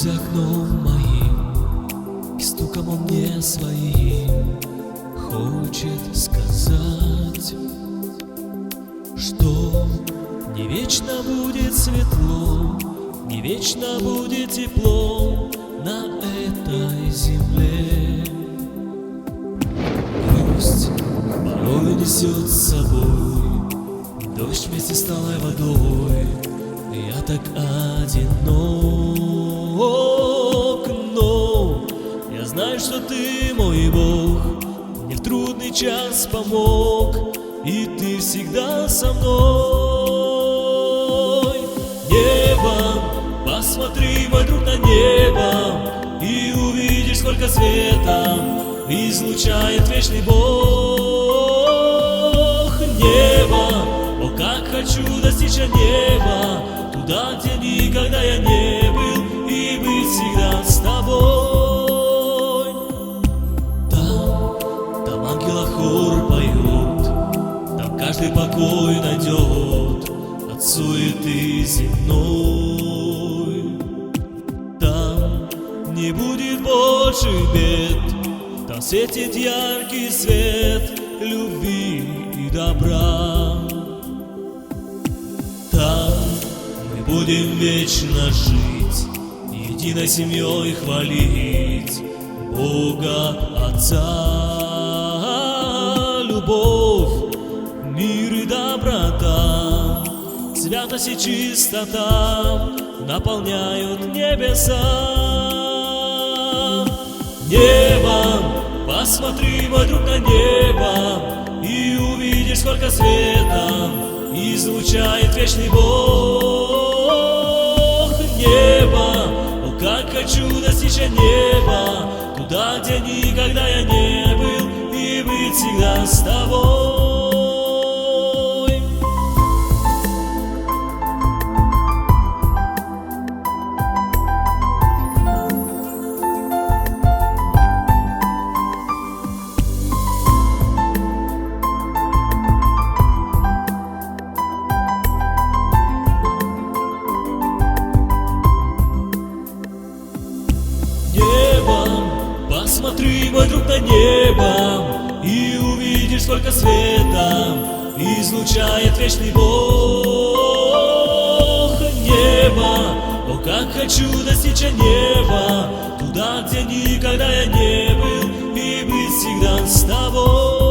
за окном моим, и стуком он мне своим хочет сказать, что не вечно будет светло, не вечно будет тепло на этой земле. Грусть порой несет с собой дождь вместе с талой водой. Я так одинок, но я знаю, что ты мой Бог, мне в трудный час помог, и ты всегда со мной. Небо, посмотри, мой друг, на небо, и увидишь, сколько света излучает вечный Бог. Небо, о, как хочу достичь неба, туда, где никогда я не был, и быть всегда с тобой. Там ангела хор поет, там каждый покой найдет от суеты земной. Там не будет больше бед, там светит яркий свет любви и добра. Там мы будем вечно жить, единой семьей хвалить Бога Отца. Любовь, мир и доброта, святость и чистота наполняют небеса. Небо, посмотри, мой друг, на небо, и увидишь, сколько света излучает вечный Бог. Небо, о, как хочу достичь неба, туда, где никогда я не был, и быть всегда с тобой. Посмотри, мой друг, на небо, и увидишь, сколько света излучает вечный Бог. Небо, о, как хочу достичь неба, туда, где никогда я не был, и быть всегда с тобой.